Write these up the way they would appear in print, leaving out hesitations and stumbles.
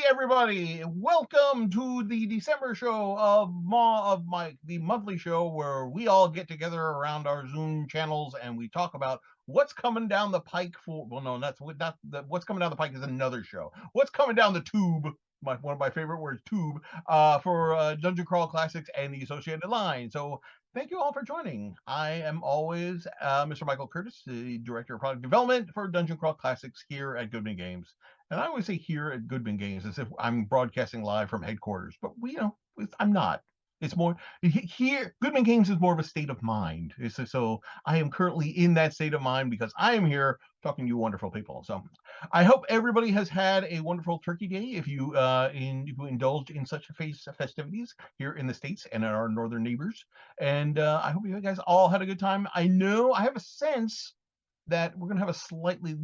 everybody. Welcome to the December show of Mike, the monthly show where we all get together around our Zoom channels and we talk about what's coming down the pike for. Well, no, what's coming down the pike is another show. What's coming down the tube? One of my favorite words, tube, for Dungeon Crawl Classics and the associated line. So thank you all for joining. I am always Mr. Michael Curtis, the Director of Product Development for Dungeon Crawl Classics here at Goodman Games. And I always say here at Goodman Games as if I'm broadcasting live from headquarters, but I'm not. It's more here. Goodman Games is more of a state of mind. So I am currently in that state of mind because I am here talking to you wonderful people. So I hope everybody has had a wonderful Turkey Day. If you indulged in such festivities here in the States and in our northern neighbors, and I hope you guys all had a good time. I know I have a sense that we're gonna have a slightly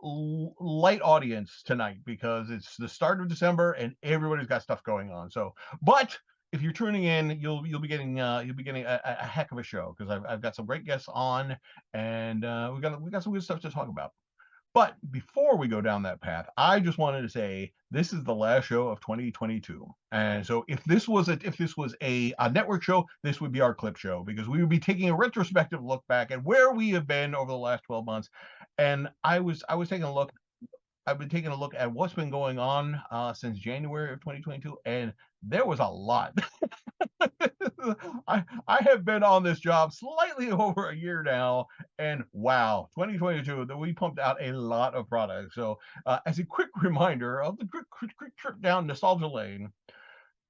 light audience tonight because it's the start of December and everybody's got stuff going on. So, but if you're tuning in, you'll be getting a heck of a show because I've got some great guests on and we got some good stuff to talk about. But before we go down that path, I just wanted to say this is the last show of 2022. And so if this was a network show, this would be our clip show because we would be taking a retrospective look back at where we have been over the last 12 months. And I was taking a look. I've been taking a look at what's been going on since January of 2022, and there was a lot. I have been on this job slightly over a year now, and wow, 2022, that we pumped out a lot of products. So, as a quick reminder of the quick trip down nostalgia lane,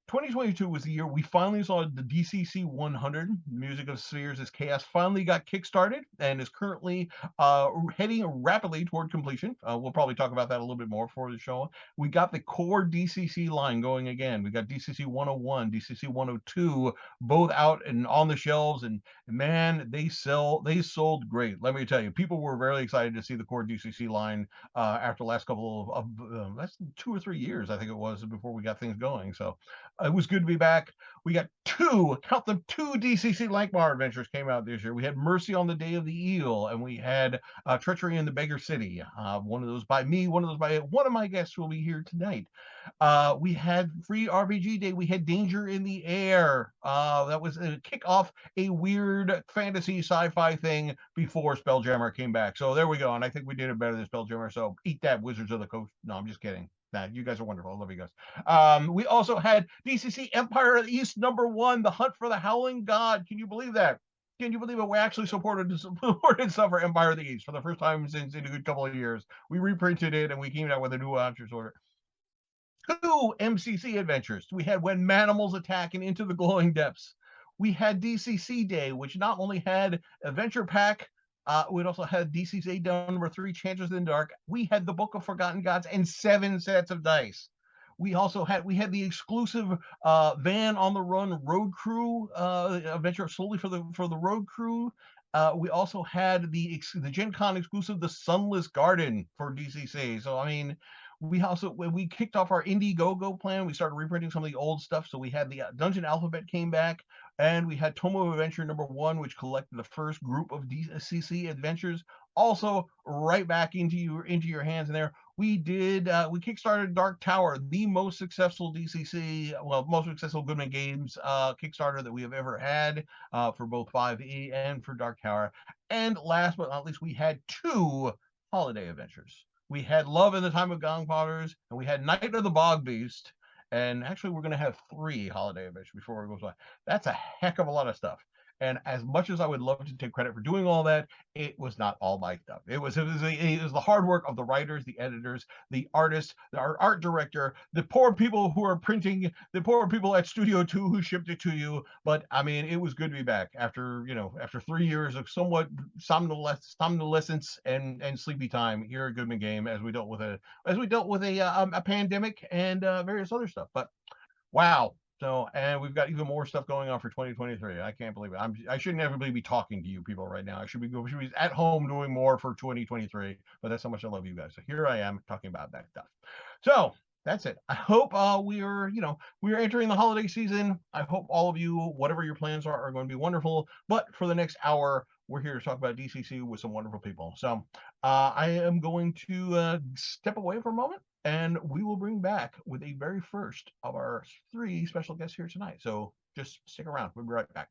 2022 was the year we finally saw the DCC 100, Music of Spheres as Chaos, finally got kickstarted and is currently heading rapidly toward completion. We'll probably talk about that a little bit more for the show. We got the core DCC line going again. We got DCC 101, DCC 102, both out and on the shelves, and man, they sold great. Let me tell you, people were very excited to see the core DCC line after the last couple of that's 2 or 3 years, I think it was, before we got things going. So it was good to be back. We got two DCC Lankmar adventures came out this year. We had Mercy on the Day of the Eel, and we had Treachery in the Beggar City. One of those by me, one of those by one of my guests who will be here tonight. We had Free RPG Day. We had Danger in the Air. That was a kick off a weird fantasy sci-fi thing before Spelljammer came back. So there we go. And I think we did it better than Spelljammer. So eat that, Wizards of the Coast. No, I'm just kidding. Nah, you guys are wonderful. I love you guys. We also had DCC Empire of the East #1, The Hunt for the Howling God. Can you believe that? Can you believe it? We actually supported stuff for Empire of the East for the first time since in a good couple of years. We reprinted it and we came out with a new options order. 2 MCC adventures. We had When Manimals Attack and Into the Glowing Depths. We had DCC Day, which not only had Adventure Pack, we also had DCC Day #3, Chances in the Dark. We had the Book of Forgotten Gods and 7 sets of dice. We had the exclusive Van on the Run Road Crew adventure solely for the Road Crew. We also had the Gen Con exclusive, The Sunless Garden for DCC. So I mean, when we kicked off our Indiegogo plan, we started reprinting some of the old stuff. So we had the Dungeon Alphabet came back, and we had Tome of Adventure #1, which collected the first group of DCC adventures, also right back into your hands in there. We kickstarted Dark Tower, the most successful Goodman Games Kickstarter that we have ever had for both 5e and for Dark Tower. And last but not least, we had 2 holiday adventures. We had Love in the Time of Gong Potters, and we had Night of the Bog Beast. And actually, we're going to have 3 holiday adventures before it goes on. That's a heck of a lot of stuff. And as much as I would love to take credit for doing all that, it was not all my stuff. It was the hard work of the writers, the editors, the artists, our art director, the poor people who are printing, the poor people at Studio 2 who shipped it to you. But I mean, it was good to be back after 3 years of somewhat somnolescence and sleepy time here at Goodman Game as we dealt with a pandemic and various other stuff. But wow. So, and we've got even more stuff going on for 2023. I can't believe it. I shouldn't everybody be talking to you people right now. I should be at home doing more for 2023. But that's how much I love you guys. So here I am talking about that stuff. So that's it. I hope we are entering the holiday season. I hope all of you, whatever your plans are going to be wonderful. But for the next hour, we're here to talk about DCC with some wonderful people. So I am going to step away for a moment and we will bring back with a very first of our 3 special guests here tonight. So just stick around. We'll be right back.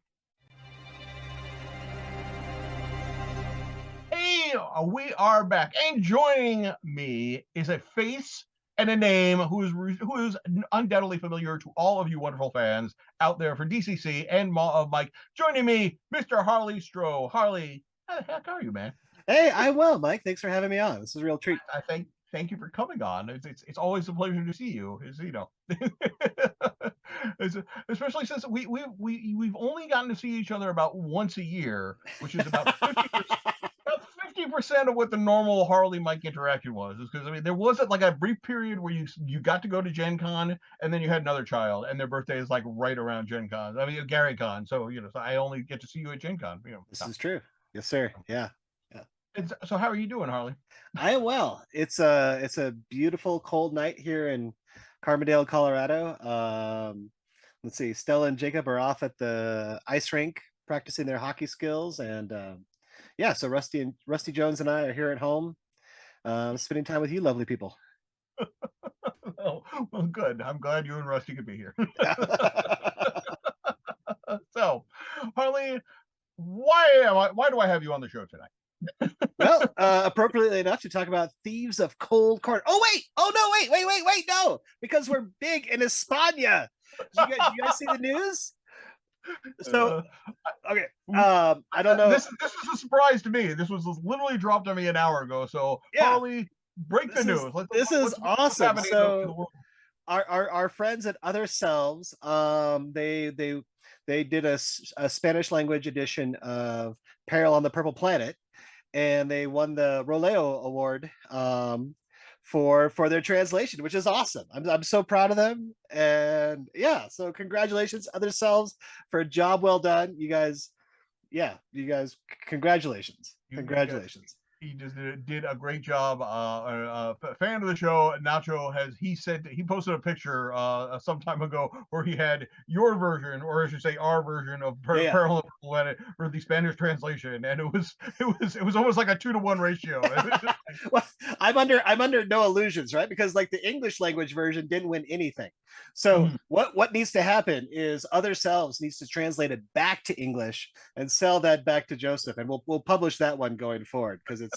Hey, we are back, and joining me is a face and a name who is undoubtedly familiar to all of you wonderful fans out there for DCC and Mike. Joining me, Mr. Harley Stroh. Harley, how the heck are you, man? Hey, I'm well, Mike. Thanks for having me on. This is a real treat. I thank you for coming on. It's always a pleasure to see you. Especially since we've only gotten to see each other about once a year, which is about 50% of what the normal Harley Mike interaction was. Because I mean, there wasn't like a brief period where you got to go to Gen Con, and then you had another child, and their birthday is like right around Gen Con. I mean, Gary Con. So so I only get to see you at Gen Con. This is true. Yes, sir. Yeah. So how are you doing, Harley? I am well. It's a beautiful cold night here in Carbondale, Colorado. Let's see. Stella and Jacob are off at the ice rink practicing their hockey skills, and yeah. So Rusty Jones and I are here at home, spending time with you, lovely people. Well, good. I'm glad you and Rusty could be here. So, Harley, why do I have you on the show tonight? Well, appropriately enough to talk about Thieves of Cold Corn. Oh wait! Oh no! Wait! No, because we're big in España. Do you guys see the news? So, okay. I don't know. This was a surprise to me. This was literally dropped on me an hour ago. So, yeah. Harley, break the news. This is awesome. So, our friends at Other Selves, they did a Spanish language edition of Peril on the Purple Planet, and they won the Roleo Award for their translation, which is awesome. I'm so proud of them, and yeah, so congratulations, Other Selves, for a job well done. You guys, congratulations. He just did a great job. A fan of the show, Nacho, he posted a picture some time ago where he had your version, or I should say our version of Peril of the Planet, or the Spanish translation, and it was almost like a 2-to-1 ratio. Well, I'm under no illusions, right? Because like the English language version didn't win anything. So what needs to happen is Other Selves needs to translate it back to English and sell that back to Joseph, and we'll publish that one going forward, because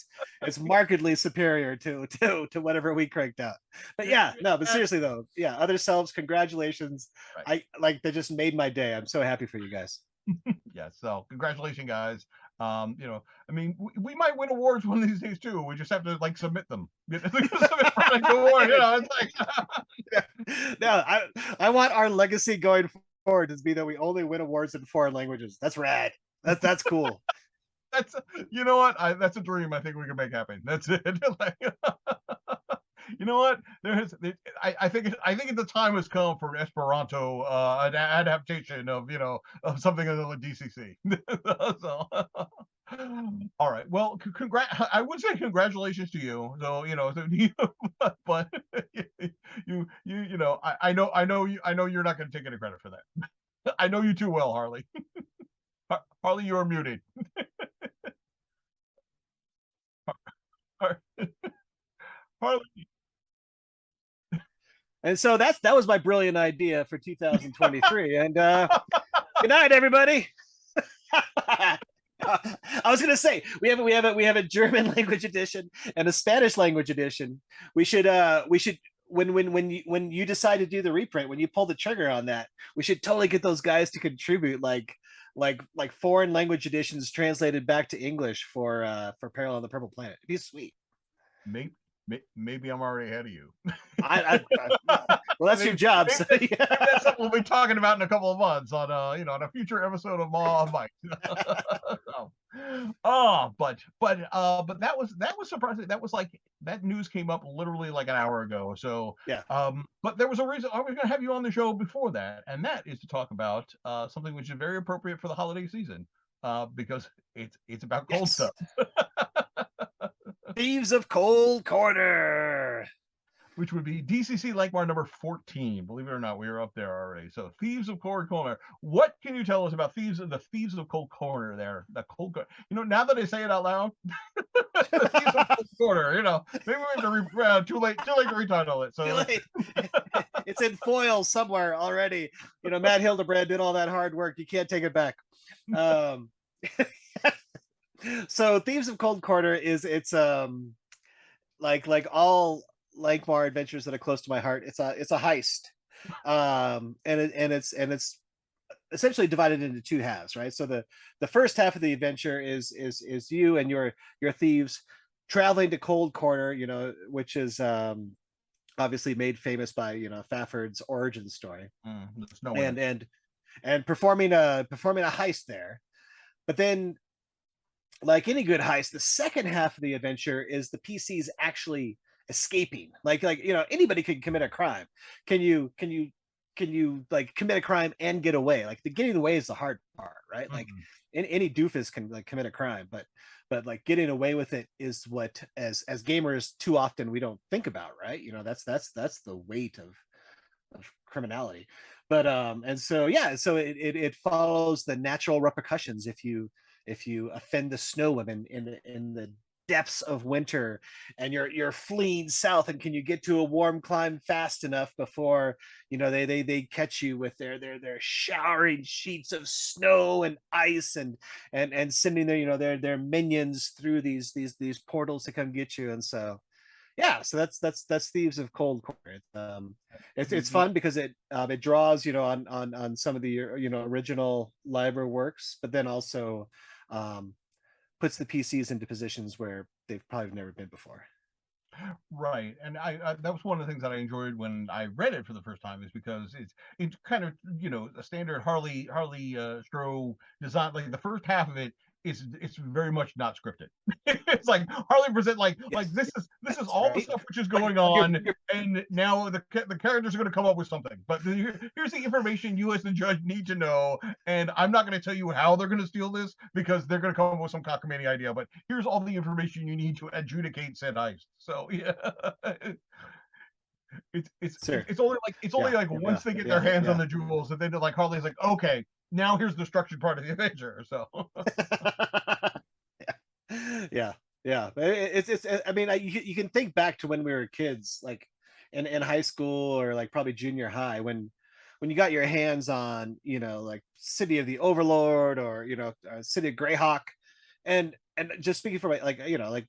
it's markedly superior to whatever we cranked out. But yeah, no, but seriously though, yeah, Other Selves, congratulations. Right. They just made my day. I'm so happy for you guys. Yeah, so congratulations, guys. I mean, we might win awards one of these days too. We just have to like submit them. No, I want our legacy going forward to be that we only win awards in foreign languages. That's rad. That's cool. That's what? That's a dream I think we can make happen. That's it. You know what? I think the time has come for Esperanto an adaptation of something in the DCC. So, all right. Well, I would say congratulations to you. So but I know you're not going to take any credit for that. I know you too well, Harley. Harley, you are muted. Harley. And so that was my brilliant idea for 2023. And good night, everybody. I was gonna say we have a German language edition and a Spanish language edition. We should when you decide to do the reprint, when you pull the trigger on that, we should totally get those guys to contribute like foreign language editions translated back to English for Peril on the Purple Planet. It'd be sweet. Maybe I'm already ahead of you. Well, that's your job. So, yeah. That's something we'll be talking about in a couple of months on on a future episode of Maw of Mike. So, but that was surprising. That was like that news came up literally like an hour ago. So yeah. But there was a reason I was going to have you on the show before that, and that is to talk about something which is very appropriate for the holiday season, because it's about cold stuff. Thieves of Cold Corner. which would be DCC Lankmar number 14. Believe it or not, we are up there already. So Thieves of Cold Corner. What can you tell us about the Thieves of Cold Corner there? The Cold Corner. Now that I say it out loud, the Thieves of Cold Corner, maybe we have to too late to retitle it. Too So late. It's in foil somewhere already. Matt Hildbrand did all that hard work. You can't take it back. So Thieves of Cold Corner it's like all Lankmar adventures that are close to my heart. It's a heist. And it's essentially divided into two halves, right? So the first half of the adventure is you and your thieves traveling to Cold Corner, which is obviously made famous by Fafford's origin story, and performing a heist there. But then, like any good heist, the second half of the adventure is the PCs actually escaping. Like anybody can commit a crime. Can you like commit a crime and get away? Like the getting away is the hard part, right? Mm-hmm. Like any doofus can like commit a crime, but like getting away with it is what as gamers too often we don't think about, right? That's the weight of criminality. But and so so it follows the natural repercussions if you offend the snow women in the depths of winter, and you're fleeing south, and can you get to a warm climb fast enough before they catch you with their showering sheets of snow and ice and sending their minions through these portals to come get you. And so so that's Thieves of Cold Corner. It's fun because it draws on some of the original library works, but then also puts the PCs into positions where they've probably never been before. Right, and I that was one of the things that I enjoyed when I read it for the first time, is because it's kind of a standard Harley Stroh design. Like the first half of it it's very much not scripted. It's like Harley present like this is all right. The stuff which is going on, and now the characters are going to come up with something. But here's the information you as the judge need to know, and I'm not going to tell you how they're going to steal this because they're going to come up with some cockamamie idea. But here's all the information you need to adjudicate said heist. So yeah. It's only like once they get their hands on the jewels, and then like Harley's like, okay, now here's the structured part of the adventure. So yeah. It's I mean, you can think back to when we were kids, like in high school or like probably junior high, when you got your hands on like City of the Overlord or City of Greyhawk, and just speaking for like like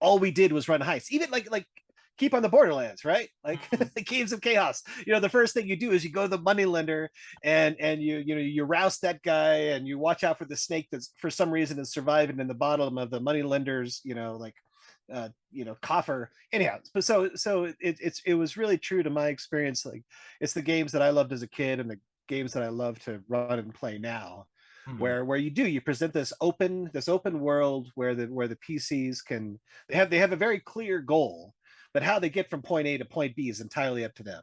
all we did was run heists, even like Keep on the Borderlands, right? Like the Caves of Chaos. The first thing you do is you go to the moneylender and you roust that guy, and you watch out for the snake that's for some reason is surviving in the bottom of the moneylender's coffer. Anyhow, so it was really true to my experience. Like it's the games that I loved as a kid and the games that I love to run and play now. Mm-hmm. Where you present this open world where the PCs they have a very clear goal, but how they get from point A to point B is entirely up to them.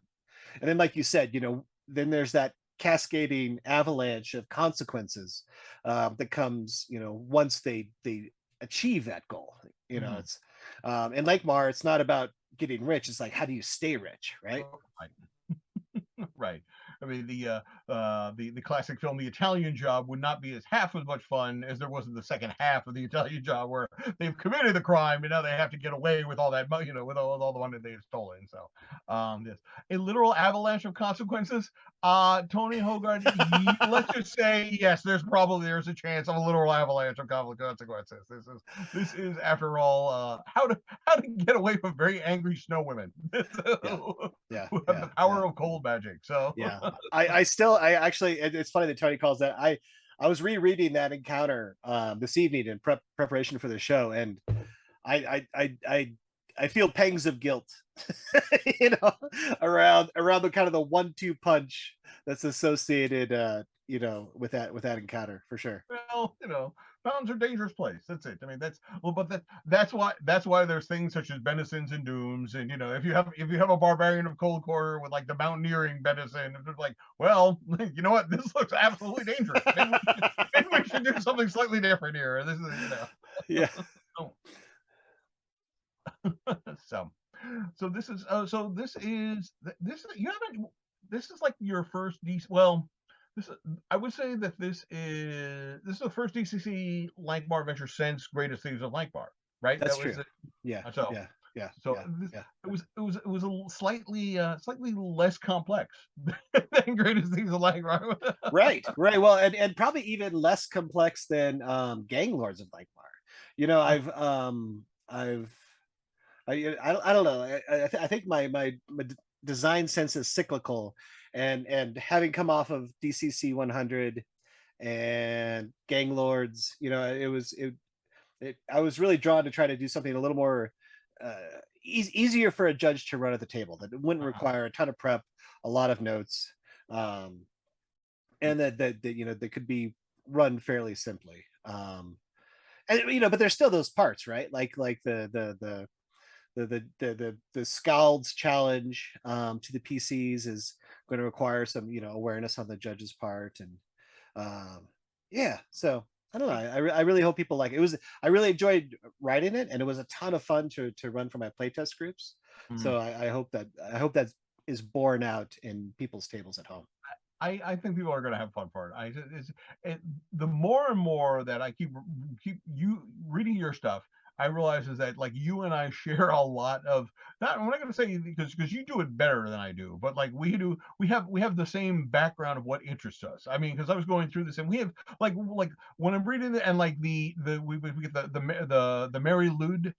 And then, like you said, then there's that cascading avalanche of consequences that comes, once they achieve that goal. Mm-hmm. It's in Lankmar, it's not about getting rich. It's like, how do you stay rich, right? Right. I mean, the classic film, The Italian Job, would not be half as much fun as there was in the second half of The Italian Job, where they've committed the crime and now they have to get away with all that money, with all the money they've stolen. So, yes, a literal avalanche of consequences. Tony Hogarth, let's just say yes. There's a chance of a literal avalanche of consequences. This is after all how to get away from very angry snow women. Who have the power of cold magic. So I actually, it's funny that Tony calls that. I was rereading that encounter this evening in preparation for the show, and I feel pangs of guilt, around the kind of the 1-2 punch that's associated, with that encounter for sure. Well, mountains are a dangerous place. That's it. I mean, that's why there's things such as Benisons and Dooms, and if you have a barbarian of Cold Corner with like the mountaineering Benison, it's like, well, you know what, this looks absolutely dangerous. Maybe we should do something slightly different here. This is yeah. So So this is this you haven't this is like your first DC. Well, this I would say that this is the first DCC Lankbar adventure since Greatest Thieves of Lankbar, right? That's That was true. it. Yeah, So yeah, yeah, so yeah, this, yeah. it was a slightly less complex than Greatest Thieves of Lankbar. Right, right. Well, and probably even less complex than Gang Lords of Nightmare. You know, I've I don't know. I think my design sense is cyclical, and having come off of DCC 100 and Gang Lords, you know, I was really drawn to try to do something a little more easier for a judge to run at the table, that it wouldn't require a ton of prep, a lot of notes, um, and that you know that could be run fairly simply. And you know, but there's still those parts, right? Like the Scalds challenge to the PCs is going to require some, you know, awareness on the judge's part, and yeah. So I don't know. I really hope people like it. It was I really enjoyed writing it, and it was a ton of fun to run for my playtest groups. Mhm. So I hope that is borne out in people's tables at home. I think people are going to have fun for it. The more and more that I keep you reading your stuff, I realize is that like you and I share a lot of not. I'm not going to say because you do it better than I do, but like we have the same background of what interests us. I mean, because I was going through this and we have like when I'm reading it and like we get the Mary Lude you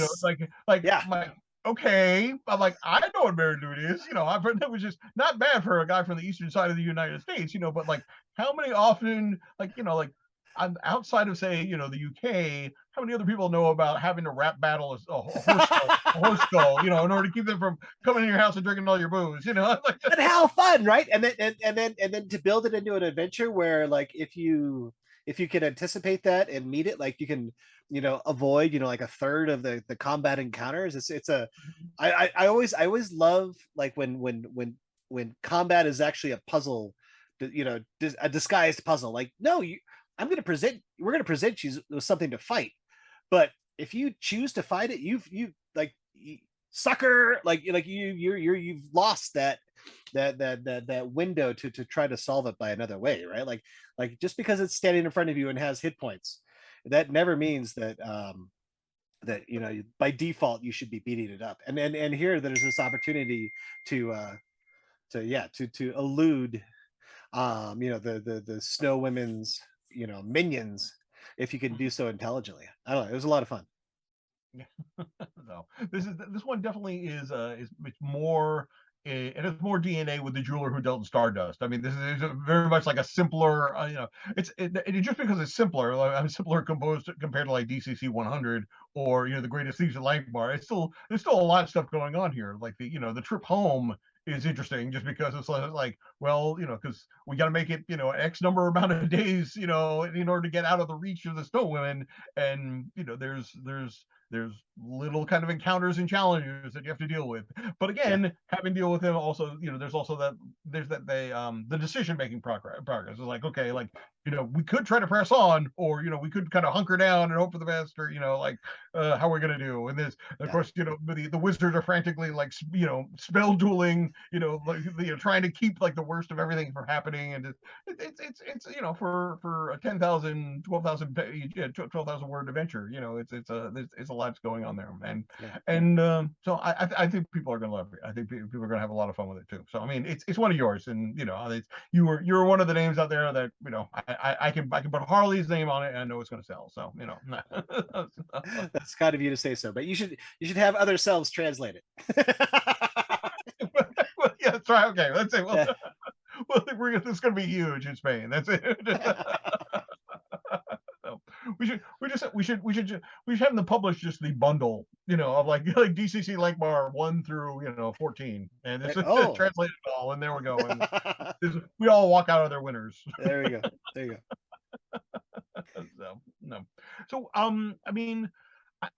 know, Yes. like Yeah. my okay. I'm like, I know what Mary Lou is. You know, I've heard that was just not bad for a guy from the eastern side of the United States, you know, but like how many often, like, you know, like I'm outside of say, you know, the UK, how many other people know about having to rap battle a horse skull, you know, in order to keep them from coming in your house and drinking all your booze, you know? But how fun, right? And then to build it into an adventure where like if you can anticipate that and meet it, like you can, you know, avoid, you know, like a third of the combat encounters. It's a I always love like when combat is actually a puzzle, you know, a disguised puzzle. Like, no, we're gonna present you with something to fight. But if you choose to fight it, you like sucker, like you've lost that window to try to solve it by another way, right? Like just because it's standing in front of you and has hit points, that never means that that you know by default you should be beating it up. And here there's this opportunity to to elude you know the snow women's, you know, minions, if you can do so intelligently. I don't know, it was a lot of fun. No, this one definitely is it's more it has more DNA with the jeweler who dealt in Stardust. I mean, this is very much like a simpler, you know, it just because it's simpler, like, I'm simpler composed compared to like DCC 100 or you know the Greatest Thieves of Lankbar. It's still there's still a lot of stuff going on here. Like the you know the trip home is interesting just because it's like well you know because we got to make it you know X number amount of days you know in order to get out of the reach of the snow women and you know there's little kind of encounters and challenges that you have to deal with. But Yeah, again, having to deal with him also, you know, there's also that there's that they the decision making progress is like okay, like you know, we could try to press on, or you know, we could kind of hunker down and hope for the best, or you know, like how are we gonna do? And this, of yeah, course, you know, the wizards are frantically like you know spell dueling, you know, like you know, trying to keep like the worst of everything from happening, and it's you know for a 10,000 12,000 page 12,000 word adventure, you know, it's a lot's going on there, yeah. and so I think people are gonna love it. I think people are gonna have a lot of fun with it too. So I mean, it's one of yours, and you know, you were one of the names out there that you know I can put Harley's name on it, and I know it's gonna sell. So you know, That's kind of you to say so, but you should have other selves translate it. yeah, that's right. Okay, let's say well, Yeah. this is gonna be huge in Spain. That's it. So we should have them publish just the bundle, you know, of like DCC Lankbar 1 through you know 14, and it's Oh, translated all, and there we go, and we all walk out of there winners. there we go. There you go. So no, so I mean,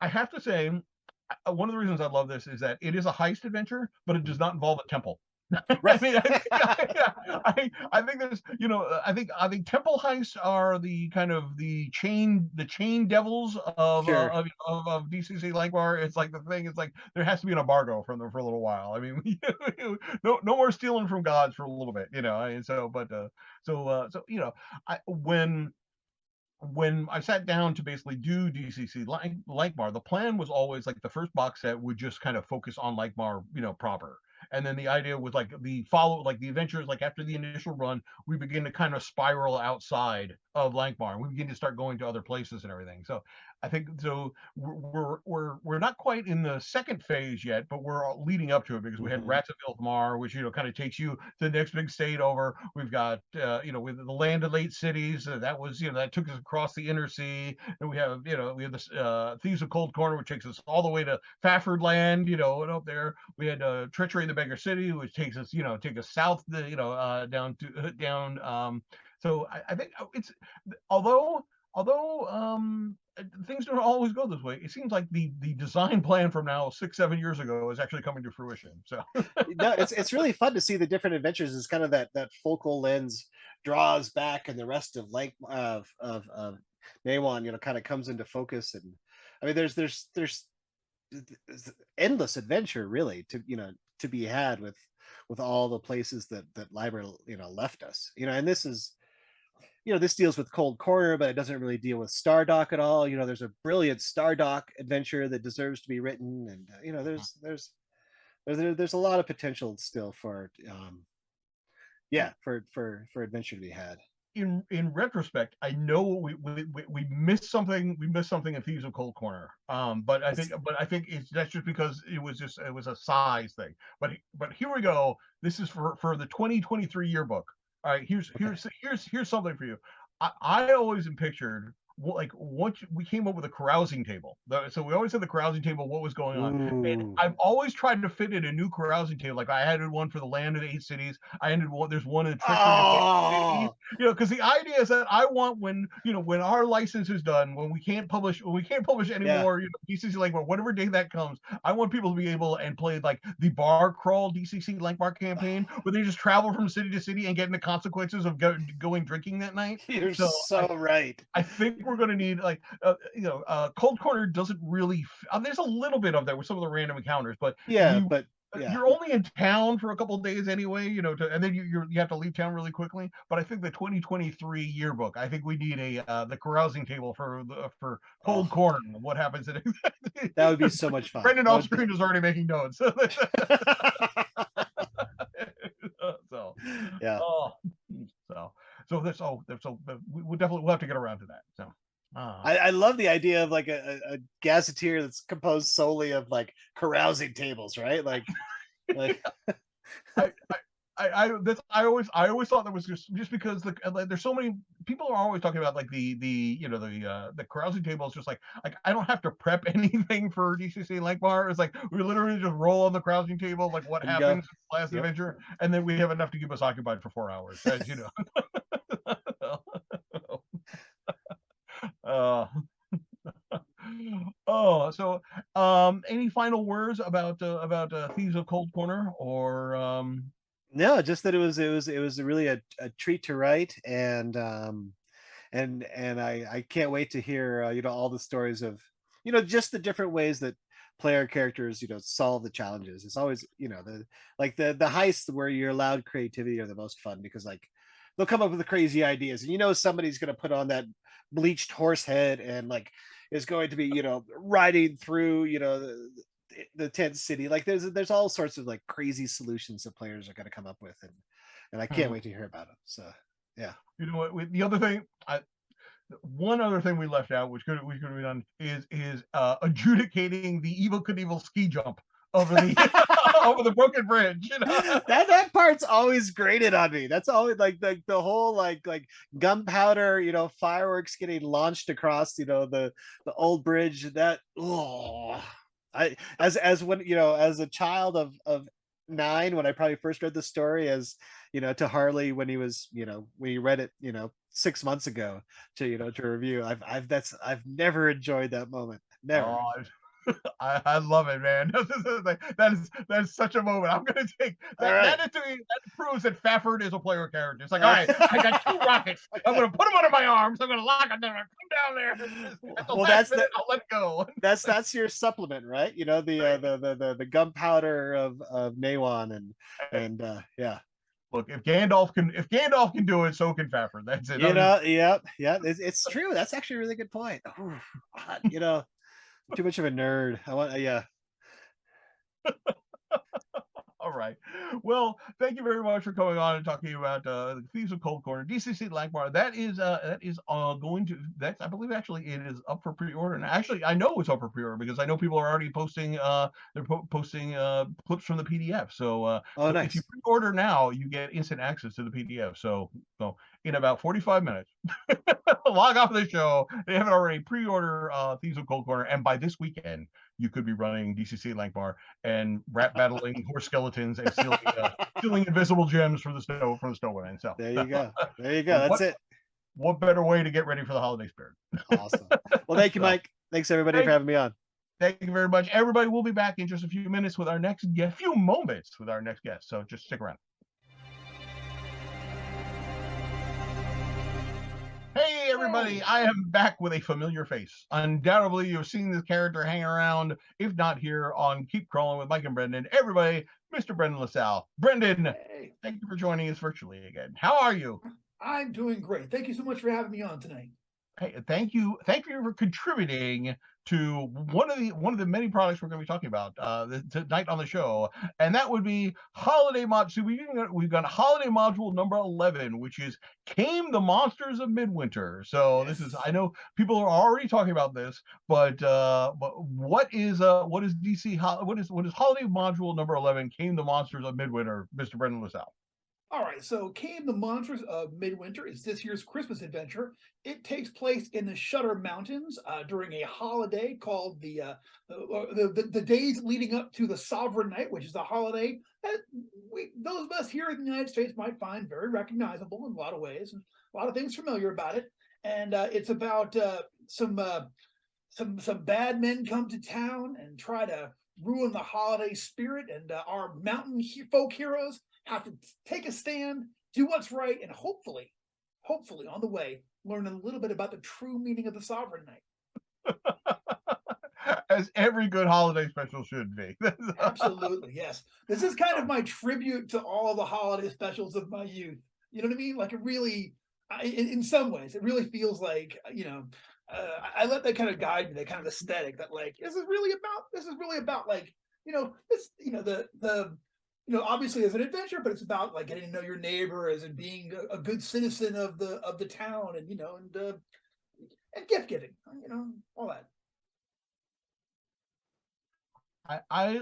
I have to say, one of the reasons I love this is that it is a heist adventure, but it does not involve a temple. I mean, I think there's, I think temple heists are the kind of the chain devils Sure. of DCC Langbar. It's like the thing. It's like there has to be an embargo from them for a little while. I mean, no more stealing from gods for a little bit, And so, but I when I sat down to basically do DCC Langmar, the plan was always like the first box set would just kind of focus on Langmar, proper. And then the idea was like the adventures, like after the initial run, we begin to kind of spiral outside of Langmar and we begin to start going to other places and everything. So I think so we're not quite in the second phase yet, but we're leading up to it because we had Mhm. Rats of Ilthmar, which kind of takes you to the next big state over. We've got with the Land of Late Cities, that was that took us across the Inner Sea, and we have this Thieves of Cold Corner, which takes us all the way to Fafford Land, and up there we had Treachery in the Beggar City, which takes us take us south, down to down. So I think it's although things don't always go this way. It seems like the design plan from now 6-7 years ago is actually coming to fruition. So No, it's really fun to see the different adventures. It's kind of that focal lens draws back, and the rest of like of Naywan, kind of comes into focus. And I mean, there's endless adventure really to be had with all the places that Liber left us. And this is this deals with Cold Corner, but it doesn't really deal with Stardock at all. There's a brilliant Stardock adventure that deserves to be written, and there's a lot of potential still for for adventure to be had. in retrospect, I know we missed something. We missed something in Thieves of Cold Corner. But I think that's just because it was a size thing. But here we go. This is for the 2023 yearbook. All right, Okay. here's something for you. I always pictured like once we came up with a carousing table. So we always had the carousing table. What was going on? And Ooh. I've always tried to fit in a new carousing table. Like I added one for the Land of the Eight Cities. I ended one. There's one in Treachery of Eight Cities. Oh Because the idea is that I want when our license is done, when we can't publish yeah. anymore, DCC Lankbar, whatever day that comes, I want people to be able and play like the bar crawl DCC Lankbar campaign where they just travel from city to city and getting the consequences of going drinking that night. You're So so right. I think we're going to need like Cold Corner doesn't really. There's a little bit of that with some of the random encounters, but Yeah, you but yeah. you're only in town for a couple of days anyway, and then you have to leave town really quickly. But I think the 2023 yearbook, I think we need the carousing table for Cold Oh, Corner. What happens in that would be so much fun. Brendan That off would be screen is already making notes. So, yeah. oh, so we definitely will have to get around to that. So, I love the idea of like a gazetteer that's composed solely of like carousing tables, right? Like I I always thought that was just because there's so many people are always talking about like the carousing table is just like I don't have to prep anything for DCC Lake Bar. It's like we literally just roll on the carousing table like what and go. happens last Yep. adventure, and then we have enough to keep us occupied for 4 hours, as you know. uh, oh, so any final words about Thieves of Cold Corner or No, just that it was really a treat to write, and I can't wait to hear all the stories of just the different ways that player characters solve the challenges. It's always the heists where you're allowed creativity are the most fun, because like they'll come up with the crazy ideas, and somebody's going to put on that bleached horse head and like is going to be riding through the tent city. Like there's all sorts of like crazy solutions that players are going to come up with, and I can't wait to hear about them. So yeah. the other thing one other thing we left out, which could be done, is adjudicating the Evil Knievel ski jump over the over the broken bridge. That part's always grated on me. That's always like the whole like gunpowder, fireworks getting launched across, the old bridge. That I as when as a child of 9, when I probably first read the story, as to Harley when he was when he read it 6 months ago to to review. I've never enjoyed that moment. Never. Oh, I love it, man. That is such a moment. I'm gonna take All that. right. That proves that Fafford is a player character. It's like, all right, I got 2 rockets. I'm gonna put them under my arms. I'm gonna lock them. Then I come down there at the Well, last minute. I'll let it go. that's your supplement, right? You know, Right. the gunpowder of Nawan and yeah. Look, if Gandalf can do it, so can Fafford. That's it. You know, yep, yeah, it's true. That's actually a really good point. Ooh, you know, too much of a nerd. I want, yeah. All right. Well, thank you very much for coming on and talking about the Thieves of Cold Corner, DCC Langbar. That is going to that's I believe actually it is up for pre-order. And actually, I know it's up for pre-order because I know people are already posting posting clips from the PDF. Oh, So if you nice. pre-order now, you get instant access to the PDF. So in about 45 minutes, log off the show. They have it already pre-order Thieves of Cold Corner, and by this weekend, you could be running DCC Langbar and rap battling horse skeletons and stealing invisible gems from the snowman. So There you go. There you go. That's what it. what better way to get ready for the holiday spirit? Awesome. Well, thank you, So Mike. Thanks everybody for thank having me on. thank you very much, everybody. We'll be back in just a few minutes with our next guest, few moments with our next guest. So just stick around. Hey everybody, Hey, I am back with a familiar face. Undoubtedly, you've seen this character hang around, if not here on Keep Crawling with Mike and Brendan. Everybody, Mr. Brendan LaSalle. Brendan, hey, thank you for joining us virtually again. How are you? I'm doing great. Thank you so much for having me on tonight. Hey, thank you for contributing to one of the many products we're going to be talking about tonight on the show, and that would be holiday mod. So we've got holiday module number 11, which is Came the Monsters of Midwinter. So this is, Yes. I know people are already talking about this, but what is DC what is holiday module number 11? Came the Monsters of Midwinter, Mr. Brendan LaSalle. All right. So, Came the Monsters of Midwinter is this year's Christmas adventure. It takes place in the Shutter Mountains during a holiday called the days leading up to the Sovereign Night, which is a holiday that those of us here in the United States might find very recognizable in a lot of ways, and a lot of things familiar about it. And it's about some bad men come to town and try to ruin the holiday spirit, and our folk heroes have to take a stand, do what's right, and hopefully on the way learn a little bit about the true meaning of the Sovereign Night. As every good holiday special should be. Absolutely, yes. This is kind of my tribute to all the holiday specials of my youth. You know what I mean? Like, it really, in some ways, it really feels like, I let that kind of guide me, that kind of aesthetic, that like this is really about like, this, obviously as an adventure, but it's about like getting to know your neighbor as in being a good citizen of the town, and and gift giving, all that. I, I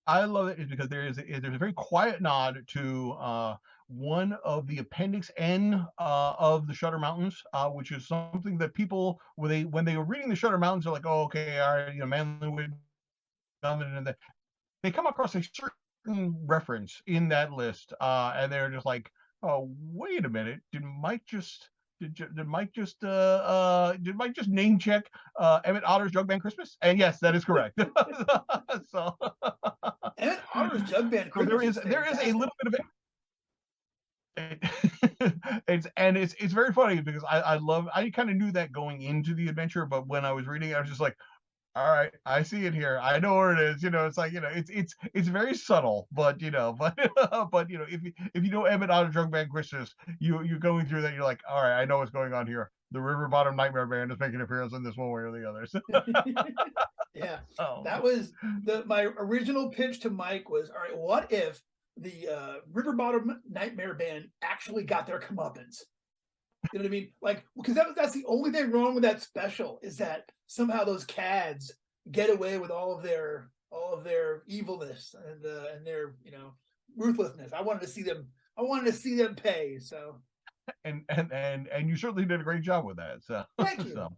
I love it is because there's a very quiet nod to one of the Appendix N of the Shutter Mountains, which is something that people when they were reading the Shutter Mountains, they're like, oh, okay, all right, Manly Wood, and they come across a certain reference in that list, and they're just like, oh, wait a minute, did Mike just name check Emmett Otter's Jug Band Christmas? And yes, that is correct. so And Otter's Jug Band so there Christmas is is there is a fantastic. little bit of it's very funny because I kind of knew that going into the adventure, but when I was reading it, I was just like, all right, I see it here. I know where it is. It's like, it's very subtle, but but if you know Emmett Otter Drunk Band Christmas, you're going through that, you're like, all right, I know what's going on here. The River Bottom Nightmare Band is making an appearance in this one way or the other. So, Yeah, oh. that was my original pitch to Mike was, all right, what if the River Bottom Nightmare Band actually got their comeuppance? You know what I mean? Like, because that's the only thing wrong with that special, is that somehow those cads get away with all of their evilness and their ruthlessness. I wanted to see them. I wanted to see them pay. So And you certainly did a great job with that. So thank you, so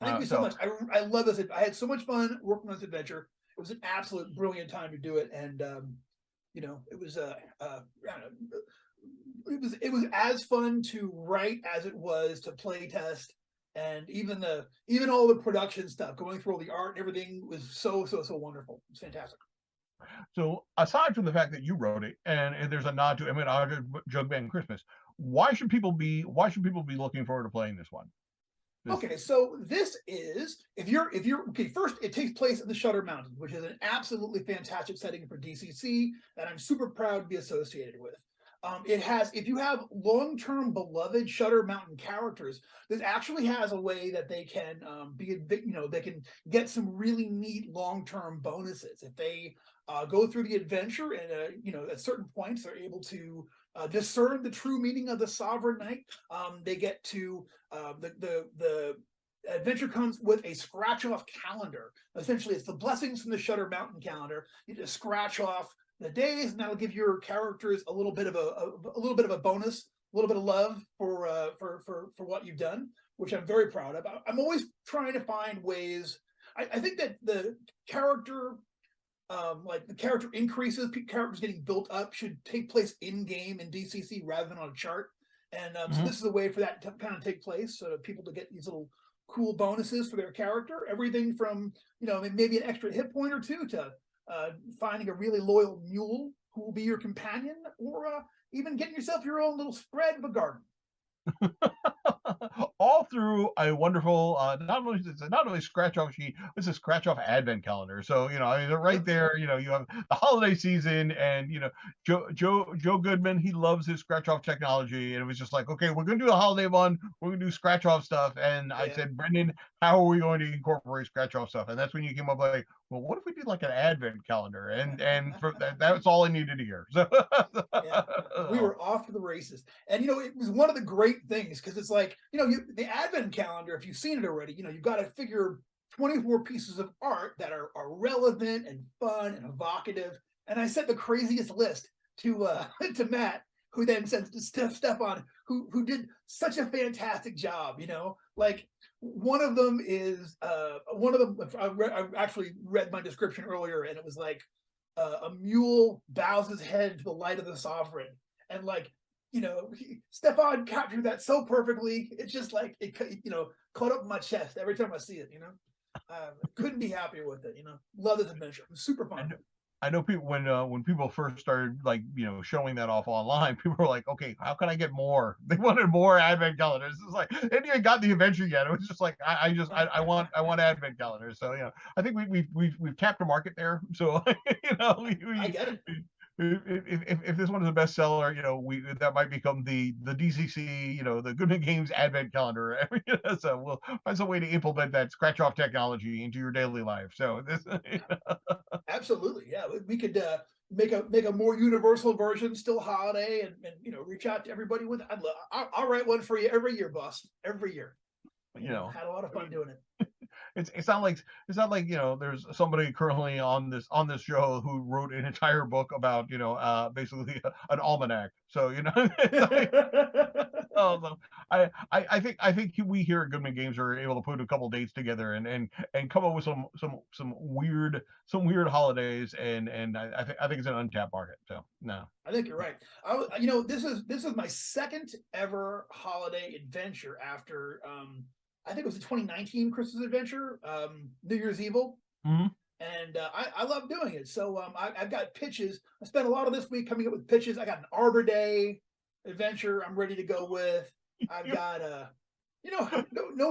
thank you so so much. I love this. I had so much fun working on this adventure. It was an absolute brilliant time to do it, and it was it was as fun to write as it was to play test. and even all the production stuff, going through all the art and everything was so wonderful. It's fantastic. So aside from the fact that you wrote it, and there's a nod to Jugman Christmas, why should people be looking forward to playing this one? Okay, so this is if you're okay. First, it takes place in the Shutter Mountains, which is an absolutely fantastic setting for DCC that I'm super proud to be associated with. It has, if you have long-term beloved Shutter Mountain characters, this actually has a way that they can they can get some really neat long-term bonuses if they go through the adventure, and at certain points they're able to discern the true meaning of the Sovereign Knight. They get to the adventure comes with a scratch off calendar. Essentially, it's the blessings from the Shutter Mountain calendar. You just scratch off the days, and that'll give your characters a little bit of a bonus, a little bit of love for what you've done, which I'm very proud of. I'm always trying to find ways. I think that the character the character increases, characters getting built up should take place in game in DCC rather than on a chart. And so this is a way for that to kind of take place, so that people to get these little cool bonuses for their character. Everything from maybe an extra hit point or two to finding a really loyal mule who will be your companion, or even getting yourself your own little spread of a garden. All through a wonderful not only scratch off sheet, it's a scratch off advent calendar. So I mean, right there, you have the holiday season, and Joe Goodman, he loves his scratch off technology, and it was just like, okay, we're gonna do the holiday one, we're gonna do scratch off stuff. And I said, Brendan, how are we going to incorporate scratch off stuff? And that's when you came up like, well, what if we did like an advent calendar? And for that's all I needed to hear. So we were off to the races. And it was one of the great things, because it's like, the advent calendar, if you've seen it already, you've got to figure 24 pieces of art that are relevant and fun and evocative. And I sent the craziest list to to Matt, who then sent Stefan, who did such a fantastic job. Like one of them is I actually read my description earlier, and it was like a mule bows his head to the light of the sovereign, and Stefan captured that so perfectly. It's just like it caught up my chest every time I see it. Couldn't be happier with it. Love this adventure. It was super fun. I know people when people first started showing that off online, people were like, okay, how can I get more? They wanted more advent calendars. It's like they hadn't even got the adventure yet. It was just like I want advent calendars. So I think we've tapped the market there. So I get it. If this one is a bestseller, that might become the DCC, the Goodman Games Advent Calendar. So we'll find some way to implement that scratch off technology into your daily life. So this, absolutely, yeah, we could make a more universal version, still holiday, and reach out to everybody with it. I'll write one for you every year, boss. Every year. Had a lot of fun doing it. It's not like there's somebody currently on this show who wrote an entire book about basically an almanac. So I think we here at Goodman Games are able to put a couple dates together and come up with some weird holidays, and I think it's an untapped market. So no, I think you're right. This is my second ever holiday adventure after I think it was the 2019 Christmas adventure, New Year's Evil. Mm-hmm. And I love doing it. So I've got pitches. I spent a lot of this week coming up with pitches. I got an Arbor Day adventure I'm ready to go with. I've got no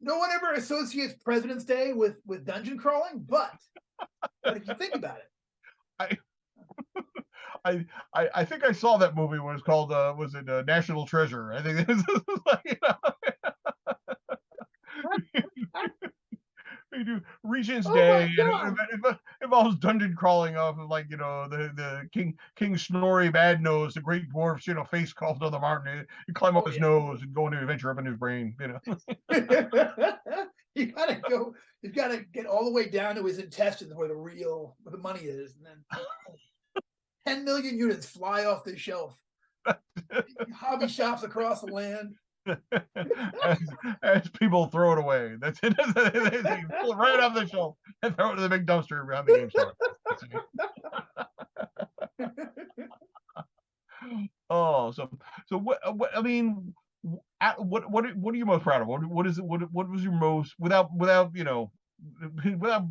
one ever associates President's Day with dungeon crawling, but if you think about it, I think I saw that movie when it was called was it National Treasure? I think it was like, we do Regent's Day, and it involves dungeon crawling off of the King Snorri Badnose, the great dwarf's face carved on the mountain. You climb up his nose and go into adventure up in his brain. You gotta get all the way down to his intestines where the money is, and then 10 million units fly off the shelf. Hobby shops across the land. as people throw it away. That's it. They pull it right off the shelf and throw it to the big dumpster behind the game store. Oh, so what I mean, what are you most proud of? What is it? What was your most without without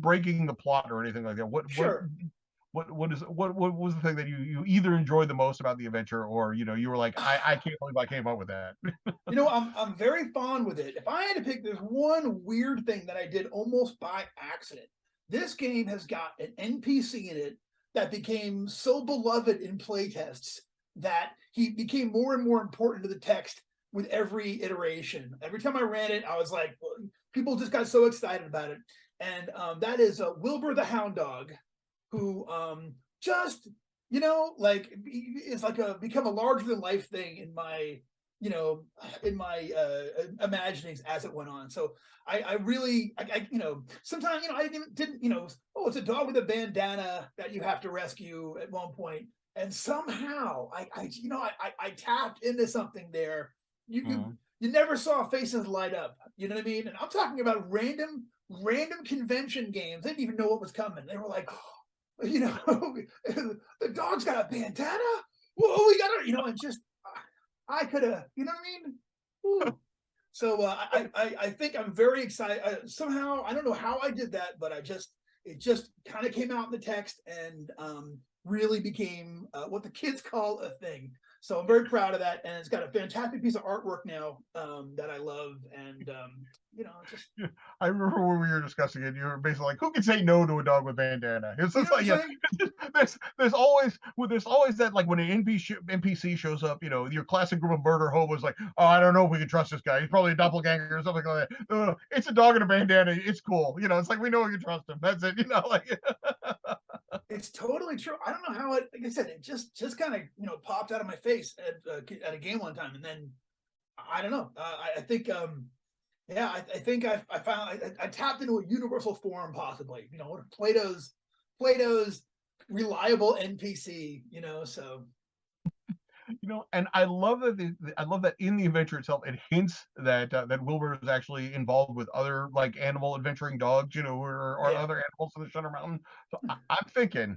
breaking the plot or anything like that? Sure. What was the thing that you either enjoyed the most about the adventure, or you were like, I can't believe I came up with that. I'm very fond with it. If I had to pick, there's one weird thing that I did almost by accident. This game has got an NPC in it that became so beloved in playtests that he became more and more important to the text with every iteration. Every time I ran it, I was like, people just got so excited about it. And that is Wilbur the Hound Dog, who just like is like become a larger than life thing in my in my imaginings as it went on. So I really sometimes I didn't oh, it's a dog with a bandana that you have to rescue at one point, and somehow I tapped into something there. You never saw faces light up, you know what I mean? And I'm talking about random convention games. They didn't even know what was coming. They were like, the dog's got a bandana. Whoa, we got to, and just I could have, you know what I mean? Ooh. So I think I'm very excited. Somehow I don't know how I did that, but it just kind of came out in the text and really became what the kids call a thing. So I'm very proud of that, and it's got a fantastic piece of artwork now that I love, and just. I remember when we were discussing it, you were basically like, "Who can say no to a dog with bandana?" It's just like, there's always that, like, when an NPC shows up, your classic group of murder hobos, like, "Oh, I don't know if we can trust this guy. He's probably a doppelganger or something like that." It's a dog in a bandana. It's cool. It's like we know we can trust him. That's it. Like. It's totally true. I don't know how it. Like I said, it just kind of popped out of my face at a game one time, and then I don't know. I think I think I found I tapped into a universal form, possibly. Plato's reliable NPC. So. And I love that in the adventure itself, it hints that Wilbur is actually involved with other, like, animal adventuring dogs, or other animals in the Shutter Mountain. So I'm thinking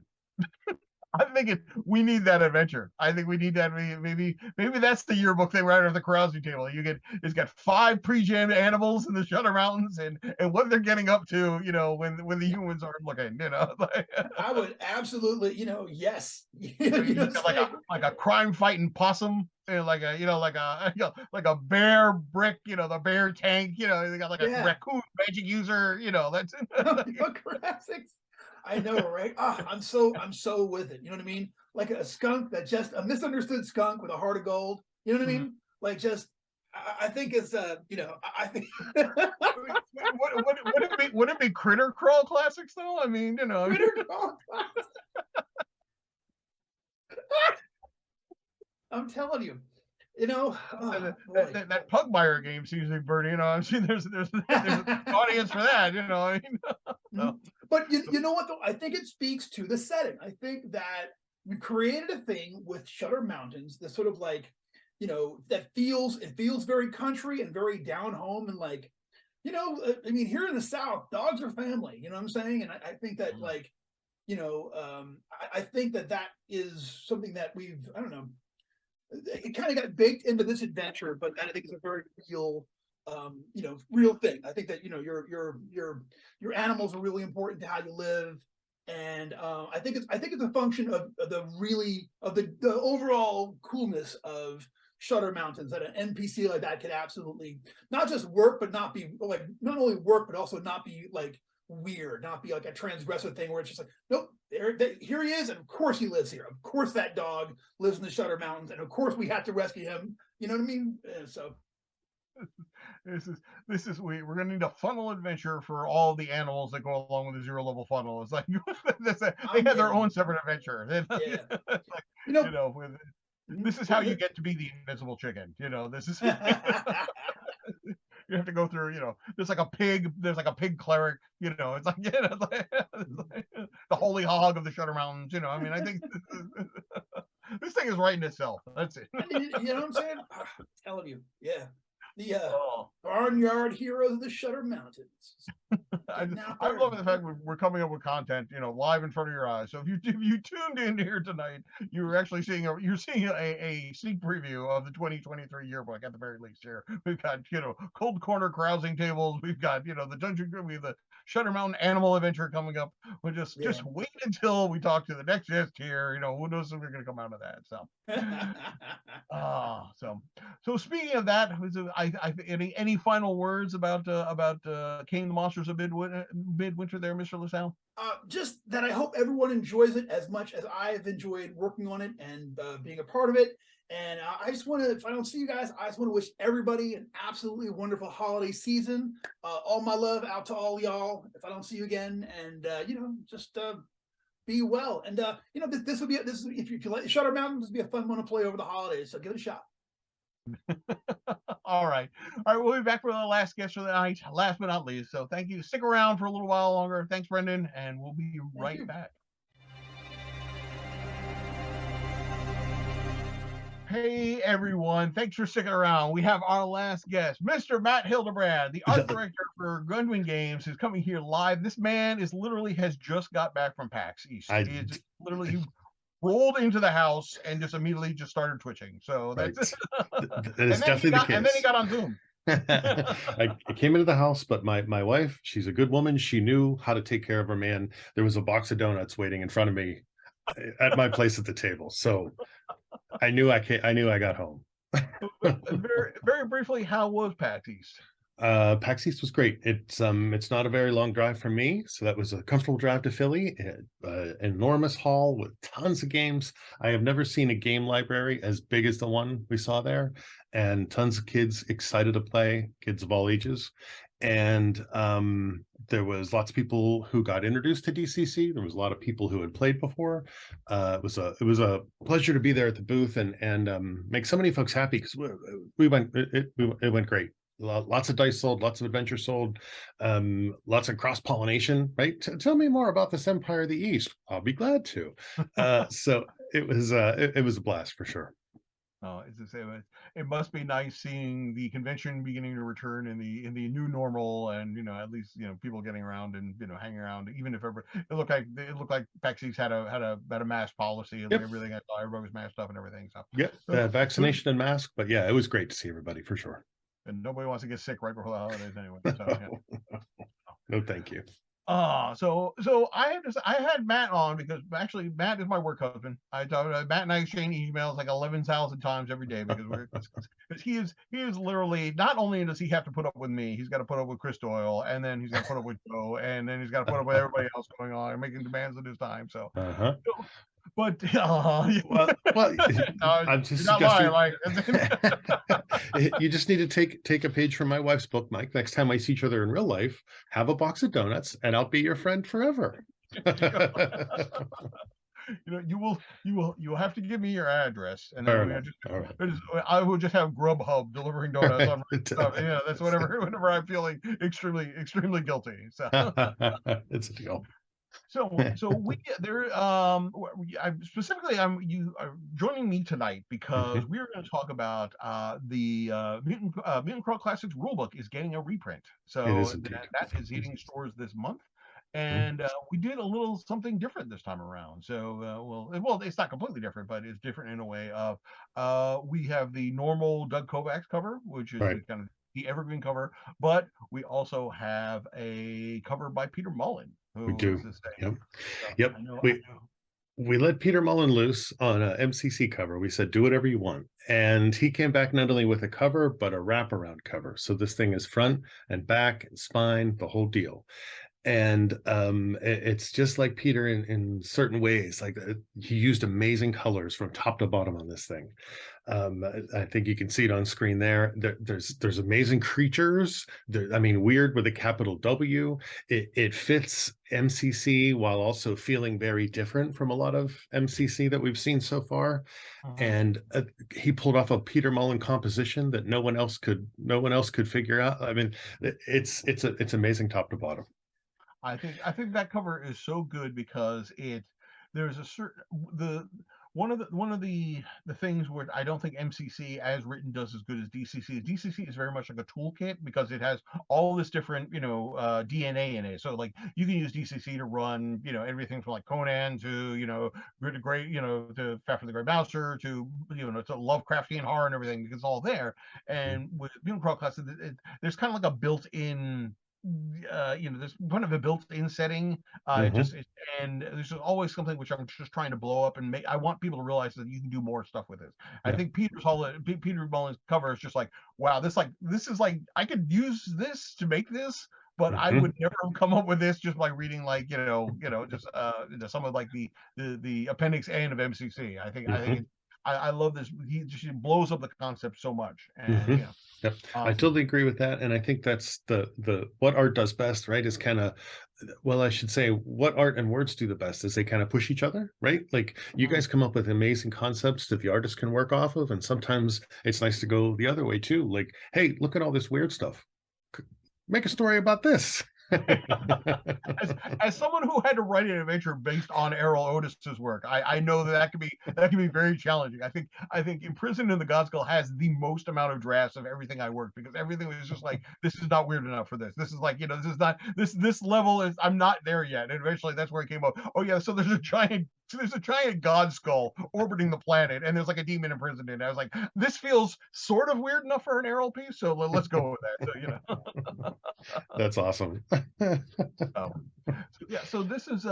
we need that adventure. I think we need that. Maybe that's the yearbook thing right off the carousing table. It's got 5 pre-jammed animals in the Shutter Mountains, and what they're getting up to, when the humans aren't looking. I would absolutely, yes. like a crime fighting possum, like a bear brick, the bear tank. They got like a raccoon magic user. That's I know, right? I'm so with it. You know what I mean? Like a skunk a misunderstood skunk with a heart of gold. You know what I mean? Like I think it's I think would it be Critter Crawl Classics though? I mean, Critter Crawl Classics. I'm telling you. That Pugmire game seems to be burning. I'm seeing there's an audience for that. I mean, no. But you know what though? I think it speaks to the setting. I think that we created a thing with Shutter Mountains, this sort of like, that feels very country and very down home, and like, I mean, here in the South, dogs are family. You know what I'm saying? And I think that like, I think that is something that I don't know. It kind of got baked into this adventure, but I think it's a very real, real thing. I think that your animals are really important to how you live, and I think it's a function of the overall coolness of Shutter Mountains, that an NPC like that could absolutely not just work, but not be like, not only work, but also not be like weird, not be like a transgressive thing where it's just like, nope, here he is, and of course he lives here. Of course that dog lives in the Shutter Mountains, and of course we have to rescue him. You know what I mean? So this is we're gonna need a funnel adventure for all the animals that go along with the 0 level funnel. It's like they have their own separate adventure. This is how you get to be the invisible chicken. This is you have to go through, there's like a pig cleric, it's like, the holy hog of the Shutter Mountains. I mean, I think this thing is writing itself. That's it. You know what I'm saying? I'm telling you, yeah. The Oh. Barnyard Heroes of the Shutter Mountains. I'm loving the fact we're coming up with content, live in front of your eyes. So if you tuned in here tonight, you're actually seeing a sneak preview of the 2023 yearbook at the very least. Here we've got cold corner carousing tables. We've got the dungeon. We have the Shutter Mountain Animal Adventure coming up. We'll just wait until we talk to the next guest here. Who knows if we're going to come out of that. So. So speaking of that, any final words about King the Monsters of Midwinter there, Mr. LaSalle? Just that I hope everyone enjoys it as much as I've enjoyed working on it and being a part of it. And I just want to, if I don't see you guys, I just want to wish everybody an absolutely wonderful holiday season. All my love out to all y'all. If I don't see you again, and just be well. And this will be if you like Shutter Mountain, this will be a fun one to play over the holidays. So give it a shot. All right. We'll be back for the last guest for the night. Last but not least. So thank you. Stick around for a little while longer. Thanks, Brendan, and we'll be right back. Hey everyone, thanks for sticking around. We have our last guest, Mr. Matt Hildbrand, the art director for Goodman Games, who's coming here live. This man has just got back from PAX East. He rolled into the house and just immediately started twitching. So that's that is definitely the case. And then he got on Zoom. I came into the house, but my wife, she's a good woman. She knew how to take care of her man. There was a box of donuts waiting in front of me at my place at the table. So I knew I got home. Very, very briefly, how was PAX East? PAX East was great. It's not a very long drive from me, so that was a comfortable drive to Philly. An enormous hall with tons of games. I have never seen a game library as big as the one we saw there, and tons of kids excited to play, kids of all ages. And there was lots of people who got introduced to DCC. There was a lot of people who had played before. It was a pleasure to be there at the booth and make so many folks happy because it went great. Lots of dice sold, lots of adventure sold, lots of cross-pollination, right? Tell me more about this Empire of the East. I'll be glad to. So it was a blast for sure. Oh, it's the same. It must be nice seeing the convention beginning to return in the new normal, and at least people getting around and hanging around. Even if it looked like PAX East had a mask policy and everything. I saw everybody was masked up and everything. So vaccination and mask, but yeah, it was great to see everybody for sure. And nobody wants to get sick right before the holidays anyway. So, No, thank you. So I had Matt on because actually Matt is my work husband. Matt and I exchange emails like 11,000 times every day because he is literally, not only does he have to put up with me, he's got to put up with Chris Doyle, and then he's got to put up with Joe, and then he's got to put up with everybody else going on and making demands of his time. So. But well, I'm just suggesting you just need to take a page from my wife's book, Mike. Next time I see each other in real life, have a box of donuts, and I'll be your friend forever. You will have to give me your address, and then I will just have Grubhub delivering donuts on my stuff. That's whenever I'm feeling extremely guilty. So it's a deal. So you are joining me tonight because we're going to talk about the Mutant Crawl Classics rulebook is getting a reprint. So that is hitting stores this month. And we did a little something different this time around. So, well, it's not completely different, but it's different in a way of we have the normal Doug Kovacs cover, which is kind of the evergreen cover, but we also have a cover by Peter Mullen. We do. Yep. We let Peter Mullen loose on a MCC cover. We said, do whatever you want. And he came back not only with a cover, but a wraparound cover. So this thing is front and back and spine, the whole deal. And it's just like Peter in certain ways. Like he used amazing colors from top to bottom on this thing. I think you can see it on screen there. There's amazing creatures. Weird with a capital W. It fits MCC while also feeling very different from a lot of MCC that we've seen so far. And he pulled off a Peter Mullen composition that no one else could figure out. It's amazing top to bottom. I think that cover is so good because there's a certain one of the things where I don't think MCC as written does as good as DCC. DCC is very much like a toolkit because it has all this different DNA in it. So like you can use DCC to run everything from like Conan to Grid to Great to Fafnir the Grey Mouser to to Lovecraftian horror and everything because it's all there. And with Crawl class, there's kind of like a built-in there's kind of a built-in setting. And there's always something which I'm just trying to blow up and make. I want people to realize that you can do more stuff with this. I think Peter Mullen's cover is just like, wow, this is like I could use this to make this, but I would never have come up with this just by reading like just some of like the appendix N of MCC. I think I love this. He just blows up the concept so much, and Yep. I totally agree with that. And I think that's the what art does best, right? Is kind of, well, I should say what art and words do the best is they kind of push each other, right? Like you guys come up with amazing concepts that the artist can work off of. And sometimes it's nice to go the other way too. Like, hey, look at all this weird stuff. Make a story about this. as someone who had to write an adventure based on Errol Otis's work, I know that can be very challenging. I think Imprisoned in the Godskull has the most amount of drafts of everything I worked because everything was just like, this is not weird enough for this. This is like, this is not this level is I'm not there yet. And eventually that's where it came up. Oh yeah, so there's a giant god skull orbiting the planet, and there's like a demon imprisoned in it. I was like, this feels sort of weird enough for an Errol piece, so let's go with that. So, That's awesome. So this is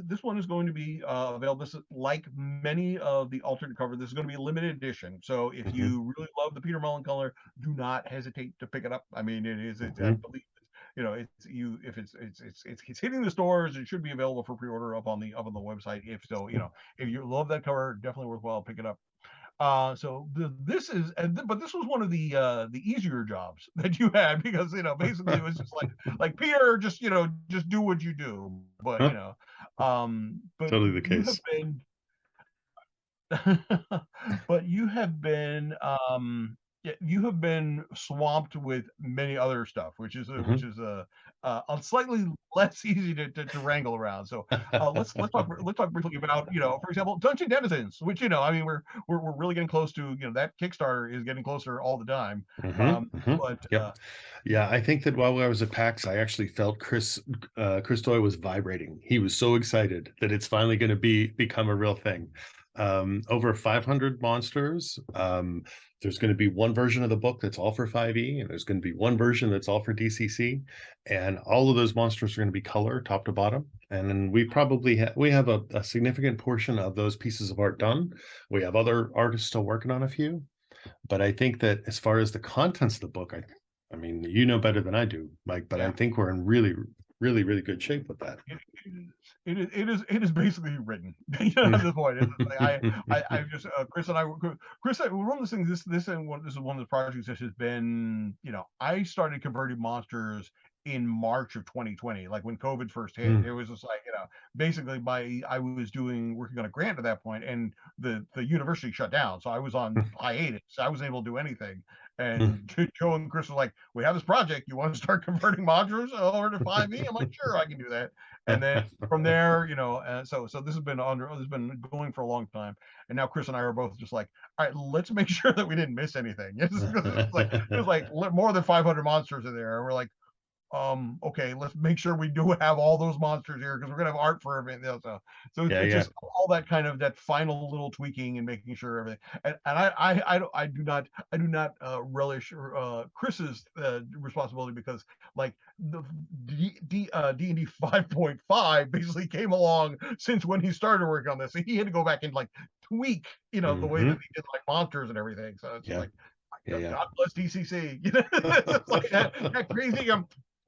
this one is going to be available. This is like many of the alternate cover. This is going to be a limited edition. So if you really love the Peter Mullen color, do not hesitate to pick it up. I mean, I believe if it's hitting the stores, it should be available for pre-order up on the website. If so, if you love that cover, definitely worthwhile pick it up. So this was one of the easier jobs that you had because basically it was just like Peter, just do what you do, but but totally the case. You have been you have been swamped with many other stuff, which is slightly less easy to wrangle around. So let's talk briefly about for example, Dungeon Denizens, which I mean we're really getting close to that Kickstarter is getting closer all the time. But yeah, I think that while I was at PAX, I actually felt Chris Toy was vibrating. He was so excited that it's finally going to become a real thing. Over 500 monsters. There's going to be one version of the book that's all for 5e, and there's going to be one version that's all for DCC, and all of those monsters are going to be color top to bottom. And then we probably have a significant portion of those pieces of art done. We have other artists still working on a few, but I think that as far as the contents of the book, I mean, you know better than I do, Mike, but I think we're in really, really, really good shape with that. It is basically written at this point. I just Chris and I one of the things this is one of the projects that has been I started converting monsters in March of 2020, like when COVID first hit. It was just like basically I was working on a grant at that point, and the university shut down, so I was on hiatus. So I wasn't able to do anything. And Joe and Chris was like, "We have this project. You want to start converting monsters over to 5e?" I'm like, "Sure, I can do that." And then from there, so this has been going for a long time. And now Chris and I are both just like, all right, let's make sure that we didn't miss anything. It was like more than 500 monsters in there, and we're like, okay, let's make sure we do have all those monsters here because we're gonna have art for everything else. So it's just all that kind of that final little tweaking and making sure everything. And I do not relish Chris's responsibility because like the D&D 5.5 basically came along since when he started working on this. So he had to go back and like tweak the way that he did like monsters and everything. So it's like God bless DCC. It's like that crazy.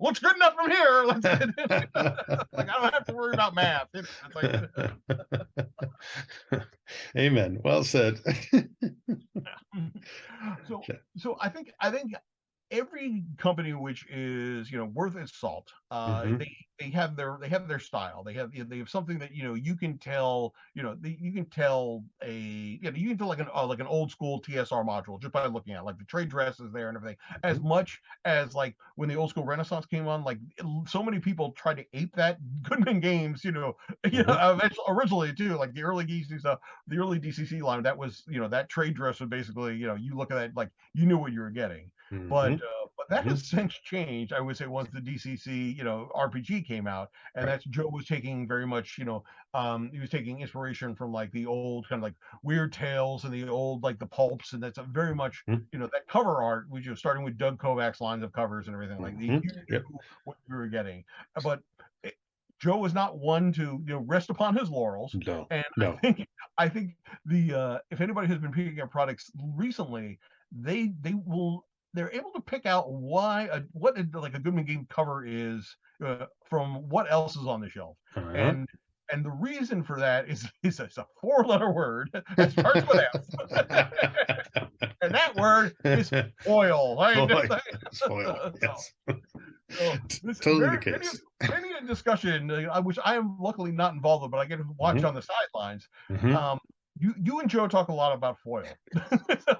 Looks good enough from here. Like I don't have to worry about math. It's like, Amen. Well said. So I think every company which is worth its salt, have their style. They have something that you can tell you can tell you can tell like an old school TSR module just by looking at like the trade dresses there and everything. As much as like when the old school Renaissance came on, like so many people tried to ape that Goodman Games, originally too, like the early DC stuff, the early DCC line. That was that trade dress was basically you look at that like you knew what you were getting. But that has since changed. I would say once the DCC RPG came out, and that's Joe was taking very much he was taking inspiration from like the old kind of like Weird Tales and the old like the pulps, and that's a very much that cover art, which is starting with Doug Kovac's lines of covers and everything like you knew what you were getting. But Joe was not one to rest upon his laurels. No, and no. I think the if anybody has been picking up products recently, they're able to pick out what a Goodman game cover is from what else is on the shelf. And the reason for that is it's a 4-letter word that starts with F. And that word is foil. Foil, yes. So Totally the case. Many a discussion, which I am luckily not involved with, but I get to watch on the sidelines. You and Joe talk a lot about foil.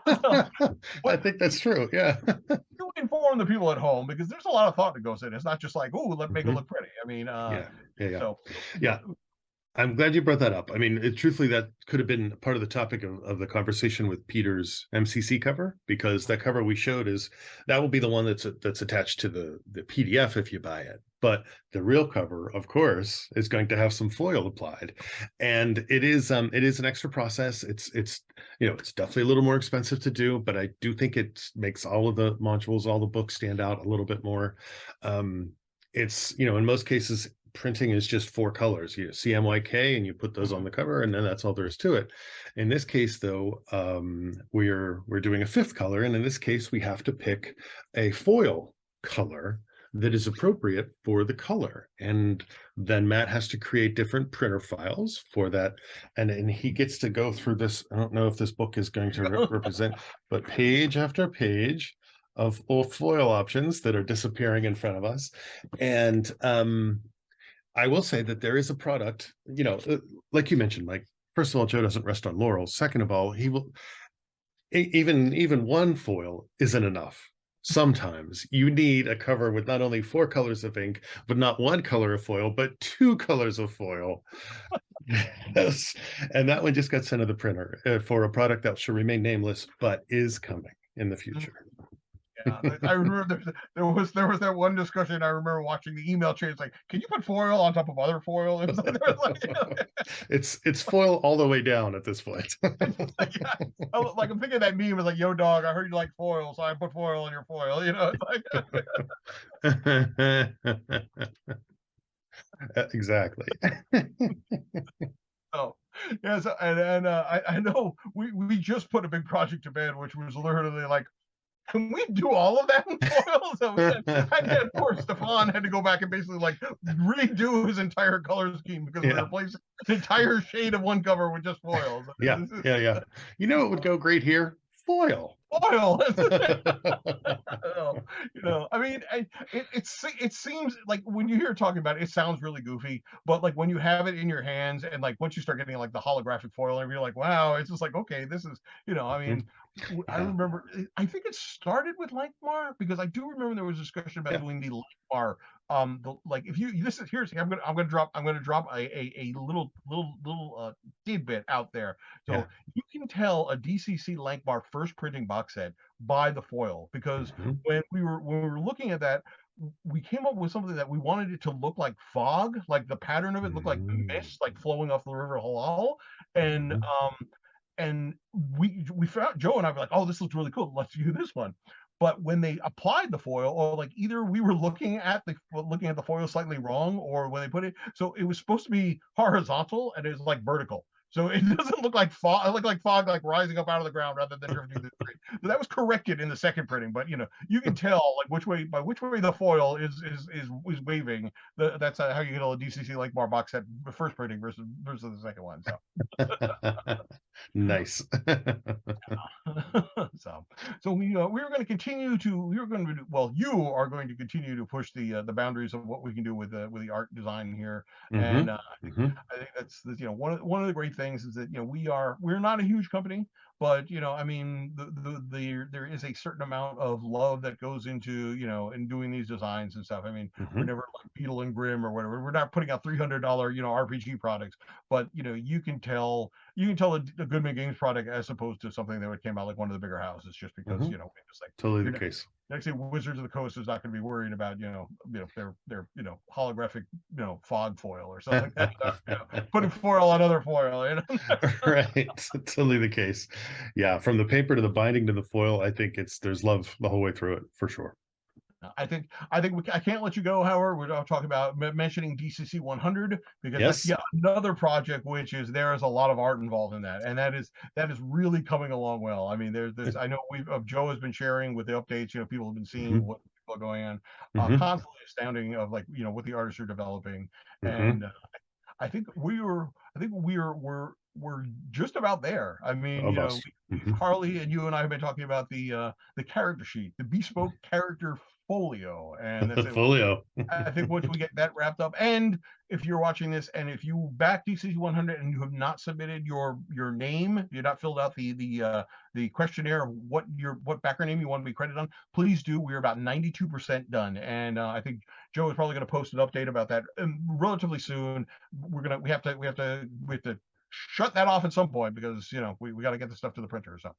I think that's true. Yeah. You inform the people at home because there's a lot of thought that goes in. It's not just like, oh, let's make it look pretty. I mean, yeah. I'm glad you brought that up. I mean, truthfully, that could have been part of the topic of the conversation with Peter's MCC cover, because that cover we showed that will be the one that's attached to the PDF if you buy it. But the real cover, of course, is going to have some foil applied, and it is an extra process. It's definitely a little more expensive to do, but I do think it makes all of the modules, all the books stand out a little bit more. It's in most cases, printing is just 4 colors, CMYK, and you put those on the cover, and then that's all there is to it. In this case, though, we're doing a 5th color, and in this case, we have to pick a foil color that is appropriate for the color, and then Matt has to create different printer files for that, and he gets to go through this. I don't know if this book is going to represent, but page after page of foil options that are disappearing in front of us, and I will say that there is a product, like you mentioned, Mike. First of all, Joe doesn't rest on laurels. Second of all, he will even one foil isn't enough. Sometimes you need a cover with not only 4 colors of ink, but not 1 color of foil, but 2 colors of foil. Yes. And that one just got sent to the printer for a product that should remain nameless, but is coming in the future. Yeah, I remember there was that one discussion. I remember watching the email chain. It's like, can you put foil on top of other foil? It's foil all the way down at this point. Like I'm thinking that meme was like, "Yo, dog, I heard you like foil, so I put foil on your foil." It's like exactly. Oh, yes, and I know we just put a big project to bed, which was literally like, can we do all of that in foil? So poor Stefan had to go back and basically like redo his entire color scheme because we replaced an entire shade of one cover with just foil. So yeah. It would go great here. Foil. I mean, it seems like when you hear talking about it, it sounds really goofy, but like when you have it in your hands and like once you start getting like the holographic foil and you're like, wow, it's just like, okay, this is, I mean, I remember, I think it started with Lankmar, because I do remember there was a discussion about doing the Lankmar. If you I'm gonna drop a little tidbit out there. So you can tell a DCC Lankmar first printing box set by the foil, because when we were looking at that, we came up with something that we wanted it to look like fog, like the pattern of it looked like mist, like flowing off the river Halal, and we found, Joe and I were like, oh, this looks really cool, let's do this one. But when they applied the foil, or like either we were looking at the foil slightly wrong, or when they put it, so it was supposed to be horizontal and it was like vertical. So it doesn't look like fog. It looked like fog, like rising up out of the ground rather than drifting through the street. So that was corrected in the second printing, but you can tell like which way the foil is waving. That's how you get a DCC like bar box set first printing versus the second one. So nice. So So we're going to continue to you are going to continue to push the boundaries of what we can do with the art design here, and I think that's one of the great things is that we're not a huge company, but I mean there is a certain amount of love that goes into in doing these designs and stuff. I mean, we're never like Beetle and Grimm or whatever. We're not putting out $300 RPG products, but you can tell a Goodman Games product as opposed to something that would came out like one of the bigger houses, just because it's like Totally the case. next thing Wizards of the Coast is not going to be worrying about their holographic fog foil or something like that. Putting foil on other foil. Right, totally the case. Yeah, from the paper to the binding to the foil, I think there's love the whole way through it for sure. I can't let you go, Howard. We're talking about mentioning DCC 100 because that's another project which is there is a lot of art involved in that, and that is really coming along well. I mean, there's I know Joe has been sharing with the updates. People have been seeing what people are going on, constantly astounding of what the artists are developing, and I think we're just about there. I mean, Harley and you and I have been talking about the character sheet, the bespoke character folio, and that's folio. I think once we get that wrapped up, and if you're watching this, and if you back DCC 100 and you have not submitted your name, you're not filled out the questionnaire of what background name you want to be credited on, please do. We're about 92% done, and I think Joe is probably going to post an update about that relatively soon. We have to shut that off at some point because we got to get the stuff to the printer. So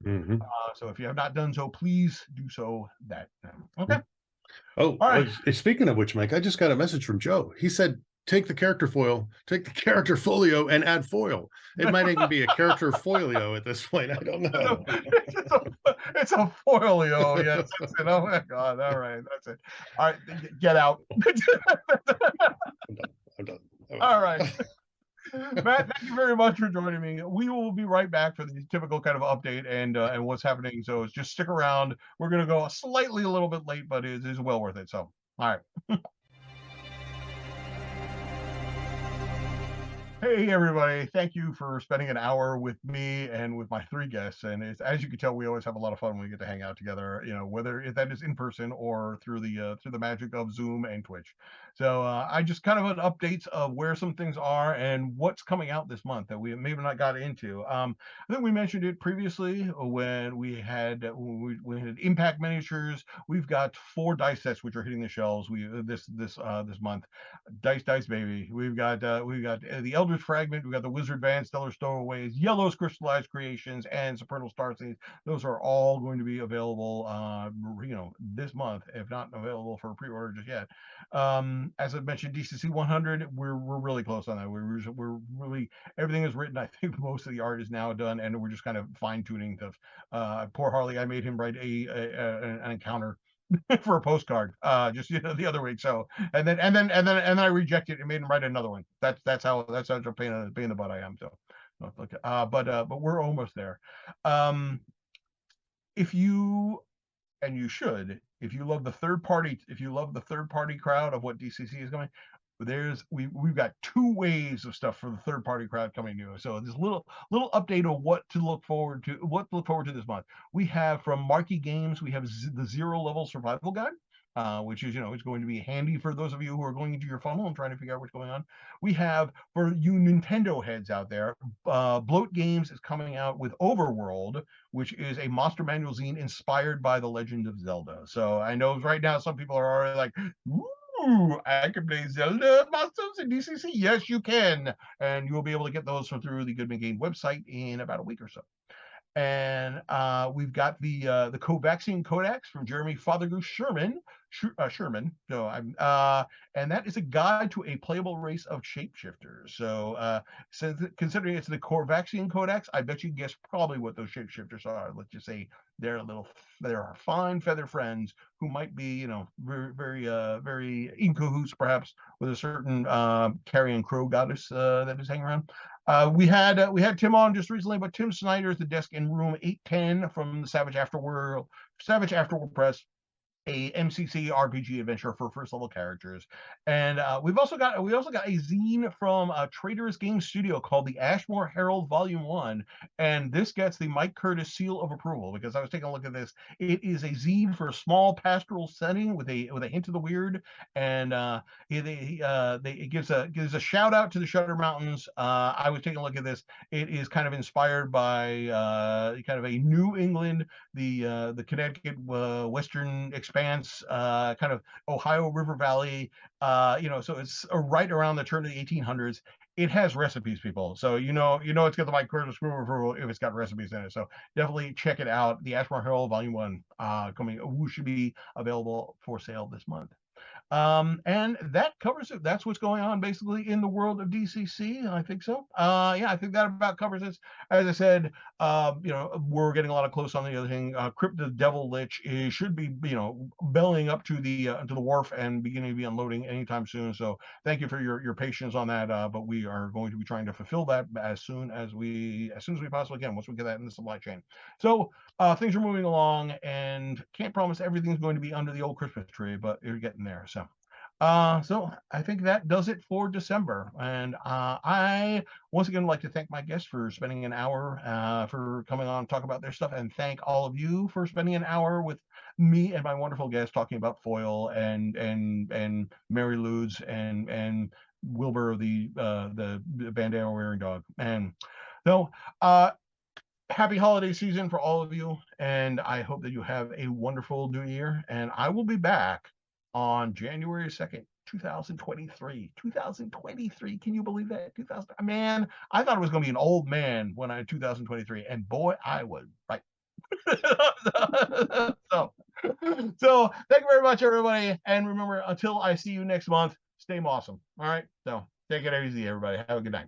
so if you have not done so, please do so that okay. Oh, right. Speaking of which, Mike, I just got a message from Joe. He said, take the character folio and add foil. It might even be a character folio at this point. I don't know. It's a folio. Yes. Oh my God. All right. That's it. All right. Get out. I'm done. All right. Matt, thank you very much for joining me. We will be right back for the typical kind of update and what's happening. So just stick around. We're going to go a little bit late, but it is well worth it. So, all right. Hey, everybody. Thank you for spending an hour with me and with my three guests. And as you can tell, we always have a lot of fun when we get to hang out together, whether if that is in person or through the magic of Zoom and Twitch. So I just kind of an updates of where some things are and what's coming out this month that we maybe not got into. I think we mentioned it previously when we had Impact Miniatures. We've got 4 dice sets which are hitting the shelves. This month, dice baby. We've got the Elder's Fragment. We've got the Wizard Band, Stellar Stowaways, Yellow's Crystallized Creations, and Supernal Starseeds. Those are all going to be available, this month, if not available for pre-order just yet. As I mentioned, DCC 100, we're really close on that. We're really everything is written. I think most of the art is now done, and we're just kind of fine tuning stuff. Poor Harley, I made him write an encounter for a postcard just the other week. So and then I rejected it and made him write another one. That's how a pain in the butt I am. So okay. But we're almost there. If you love the third party crowd of what DCC is going, we've got 2 waves of stuff for the third party crowd coming new. So this little update of what to look forward to this month. We have from Marquee Games, we have the 0 level survival guide. Which is, it's going to be handy for those of you who are going into your funnel and trying to figure out what's going on. We have, for you Nintendo heads out there, Bloat Games is coming out with Overworld, which is a monster manual zine inspired by The Legend of Zelda. So I know right now some people are already like, ooh, I can play Zelda monsters in DCC. Yes, you can. And you will be able to get those through the Goodman Game website in about a week or so. And we've got the Covaxian Codex from Jeremy Fathergoose Sherman. So and that is a guide to a playable race of shapeshifters. So considering it's the Covaxian Codex, I bet you can guess probably what those shapeshifters are. Let's just say they're our fine feather friends who might be, very very in cahoots perhaps with a certain carrion crow goddess that is hanging around. We had Tim on just recently, but Tim Snyder is the desk in room 810 from the Savage Afterworld Press. a MCC RPG adventure for first level characters. And we also got a zine from Trader's Game Studio called the Ashmore Herald Volume 1, and this gets the Mike Curtis seal of approval, because I was taking a look at this. It is a zine for a small pastoral setting with a hint of the weird, and it gives a shout out to the Shutter Mountains. I was taking a look at this. It is kind of inspired by kind of a New England, the Connecticut Western Expanse, kind of Ohio River Valley. So it's right around the turn of the 1800s. It has recipes, people. So it's got the Mike Curtis approval if it's got recipes in it. So definitely check it out. The Ashmore Herald Volume 1 should be available for sale this month. And that covers it. That's what's going on basically in the world of DCC. I think so. I think that about covers it. As I said, we're getting a lot of close on the other thing. Crypt the Devil Lich should be, bellying up to the wharf and beginning to be unloading anytime soon. So thank you for your patience on that. But we are going to be trying to fulfill that as soon as we possibly can, once we get that in the supply chain. So things are moving along, and can't promise everything's going to be under the old Christmas tree, but you're getting there. So I think that does it for December. And I once again would like to thank my guests for spending an hour for coming on and talk about their stuff, and thank all of you for spending an hour with me and my wonderful guests talking about foil and Mary Lou's and Wilbur, the bandana wearing dog. And so happy holiday season for all of you, and I hope that you have a wonderful new year. And I will be back on January 2nd, 2023. 2023, can you believe that? 2000, man, I thought it was going to be an old man when 2023, and boy, I was right. so thank you very much, everybody, and remember, until I see you next month, stay awesome. All right, so take it easy, everybody. Have a good night.